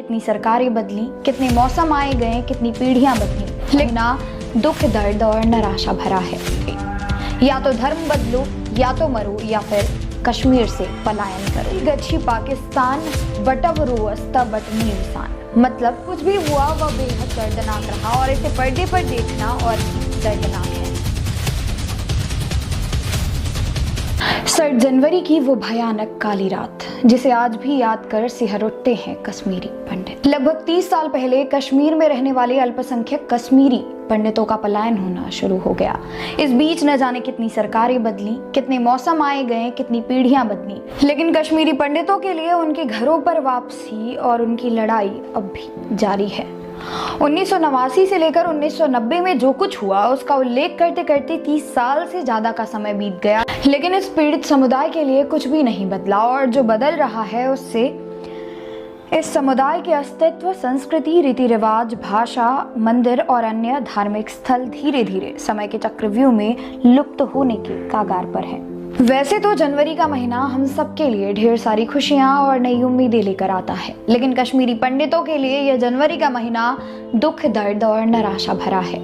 कितनी सरकारें बदली, कितने मौसम आए गए, कितनी पीढ़ियां बदली, लेकिन ना दुख, दर्द और निराशा भरा है। या तो धर्म बदलो, या तो मरो, या फिर कश्मीर से पलायन करो। गच्छी पाकिस्तान बटवरो अस्ता बटनी इंसान, मतलब कुछ भी हुआ वह बेहद दर्दनाक रहा और इसे पर्दे पर देखना और भी दर्दनाक है। 7 जनवरी की वो भयानक काली रात जिसे आज भी याद कर सिहर उठते हैं कश्मीरी पंडित। लगभग 30 साल पहले कश्मीर में रहने वाले अल्पसंख्यक कश्मीरी पंडितों का पलायन होना शुरू हो गया। इस बीच न जाने कितनी सरकारें बदली, कितने मौसम आए गए, कितनी पीढ़ियां बदली, लेकिन कश्मीरी पंडितों के लिए उनके घरों पर वापसी और उनकी लड़ाई अब भी जारी है। 1989 से लेकर 1990 में जो कुछ हुआ उसका उल्लेख करते करते 30 साल से ज्यादा का समय बीत गया, लेकिन इस पीड़ित समुदाय के लिए कुछ भी नहीं बदला और जो बदल रहा है उससे इस समुदाय के अस्तित्व, संस्कृति, रीति रिवाज, भाषा, मंदिर और अन्य धार्मिक स्थल धीरे धीरे समय के चक्रव्यूह में लुप्त होने के कगार पर है। वैसे तो जनवरी का महीना हम सबके लिए ढेर सारी खुशियां और नई उम्मीदें लेकर आता है, लेकिन कश्मीरी पंडितों के लिए यह जनवरी का महीना दुख, दर्द और निराशा भरा है।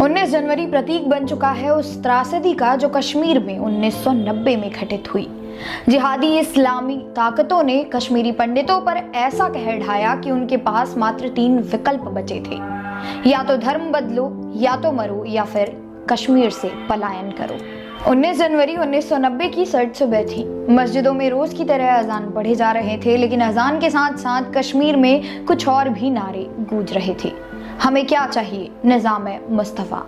19 जनवरी प्रतीक बन चुका है उस त्रासदी का जो कश्मीर में 1990 में घटित हुई। जिहादी इस्लामी ताकतों ने कश्मीरी पंडितों पर ऐसा कहर ढाया कि उनके पास मात्र 3 विकल्प बचे थे, या तो धर्म बदलो, या तो मरो, या फिर कश्मीर से पलायन करो। 19 जनवरी 1990 की सर्द सुबह थी। मस्जिदों में रोज की तरह अजान पढ़े जा रहे थे, लेकिन अजान के साथ साथ कश्मीर में कुछ और भी नारे गूंज रहे थे। हमें क्या चाहिए? निज़ाम-ए मुस्तफ़ा।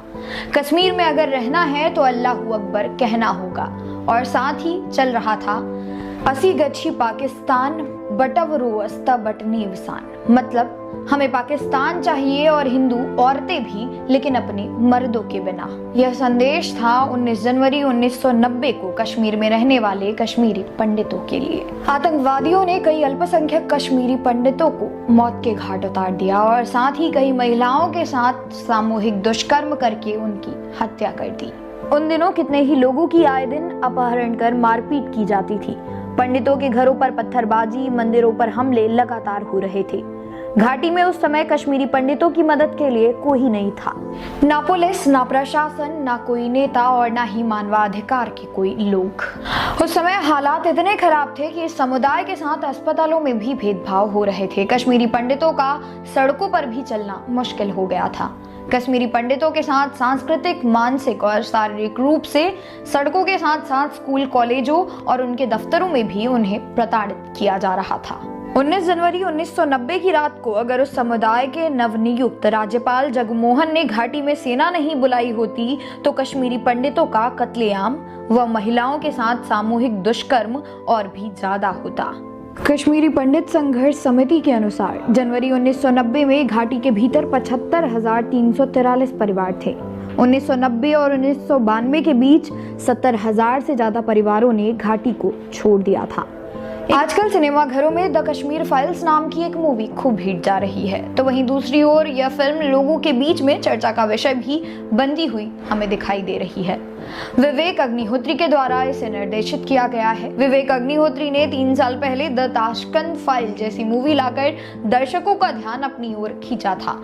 कश्मीर में अगर रहना है तो अल्लाहू अकबर कहना होगा। और साथ ही चल रहा था असी गच्छी पाकिस्तान बटवरो अस्ता बटनी इंसान, मतलब हमें पाकिस्तान चाहिए और हिंदू औरतें भी, लेकिन अपने मर्दों के बिना। यह संदेश था 19 जनवरी 1990 को कश्मीर में रहने वाले कश्मीरी पंडितों के लिए। आतंकवादियों ने कई अल्पसंख्यक कश्मीरी पंडितों को मौत के घाट उतार दिया और साथ ही कई महिलाओं के साथ सामूहिक दुष्कर्म करके उनकी हत्या कर दी। उन दिनों कितने ही लोगों की आए दिन अपहरण कर मारपीट की जाती थी। पंडितों के घरों पर पत्थरबाजी, मंदिरों पर हमले लगातार हो रहे थे। घाटी में उस समय कश्मीरी पंडितों की मदद के लिए कोई नहीं था, ना पुलिस, ना प्रशासन, ना कोई नेता और ना ही मानवाधिकार के कोई लोग। उस समय हालात इतने खराब थे कि इस समुदाय के साथ अस्पतालों में भी भेदभाव हो रहे थे। कश्मीरी पंडितों का सड़कों पर भी चलना मुश्किल हो गया था। कश्मीरी पंडितों के साथ सांस्कृतिक, मानसिक और शारीरिक रूप से सड़कों के साथ साथ स्कूल, कॉलेजों और उनके दफ्तरों में भी उन्हें प्रताड़ित किया जा रहा था। 19 जनवरी 1990 की रात को अगर उस समुदाय के नवनियुक्त राज्यपाल जगमोहन ने घाटी में सेना नहीं बुलाई होती तो कश्मीरी पंडितों का कत्लेआम व महिलाओं के साथ सामूहिक दुष्कर्म और भी ज्यादा होता। कश्मीरी पंडित संघर्ष समिति के अनुसार जनवरी 1990 में घाटी के भीतर 75,343 परिवार थे। 1990 और 1992 के बीच 70,000 से ज्यादा परिवारों ने घाटी को छोड़ दिया था। आजकल सिनेमा घरों में द कश्मीर फाइल्स नाम की एक मूवी खूब हिट जा रही है, तो वहीं दूसरी ओर यह फिल्म लोगों के बीच में चर्चा का विषय भी बनती हुई हमें दिखाई दे रही है। विवेक अग्निहोत्री के द्वारा इसे निर्देशित किया गया है। विवेक अग्निहोत्री ने 3 साल पहले द ताशकंद फाइल जैसी मूवी लाकर दर्शकों का ध्यान अपनी ओर खींचा था।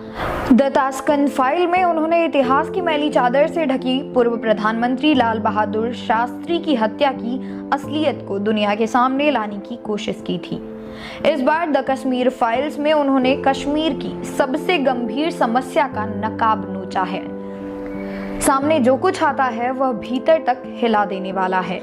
द ताशकंद फाइल में उन्होंने इतिहास की मैली चादर से ढकी पूर्व प्रधानमंत्री लाल बहादुर शास्त्री की हत्या की असलियत को दुनिया के सामने लाने की कोशिश की थी। इस बार द कश्मीर फाइल्स में उन्होंने कश्मीर की सबसे गंभीर समस्या का नकाब नोचा है। सामने जो कुछ आता है वह भीतर तक हिला देने वाला है।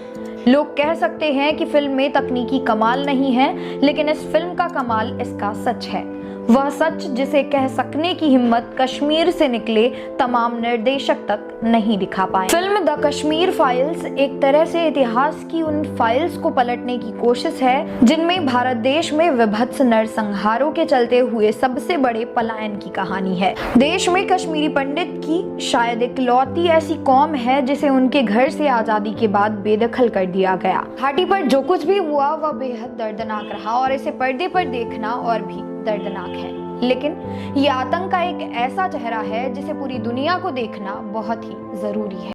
लोग कह सकते हैं कि फिल्म में तकनीकी कमाल नहीं है, लेकिन इस फिल्म का कमाल इसका सच है। वह सच जिसे कह सकने की हिम्मत कश्मीर से निकले तमाम निर्देशक तक नहीं दिखा पाए। फिल्म द कश्मीर फाइल्स एक तरह से इतिहास की उन फाइल्स को पलटने की कोशिश है जिनमें भारत देश में विभत्स नरसंहारों के चलते हुए सबसे बड़े पलायन की कहानी है। देश में कश्मीरी पंडित की शायद इकलौती ऐसी कौम है जिसे उनके घर से आजादी के बाद बेदखल कर दिया गया। घाटी पर जो कुछ भी हुआ वह बेहद दर्दनाक रहा और इसे पर्दे पर देखना और भी दर्दनाक है, लेकिन ये आतंक का एक ऐसा चेहरा है जिसे पूरी दुनिया को देखना बहुत ही जरूरी है।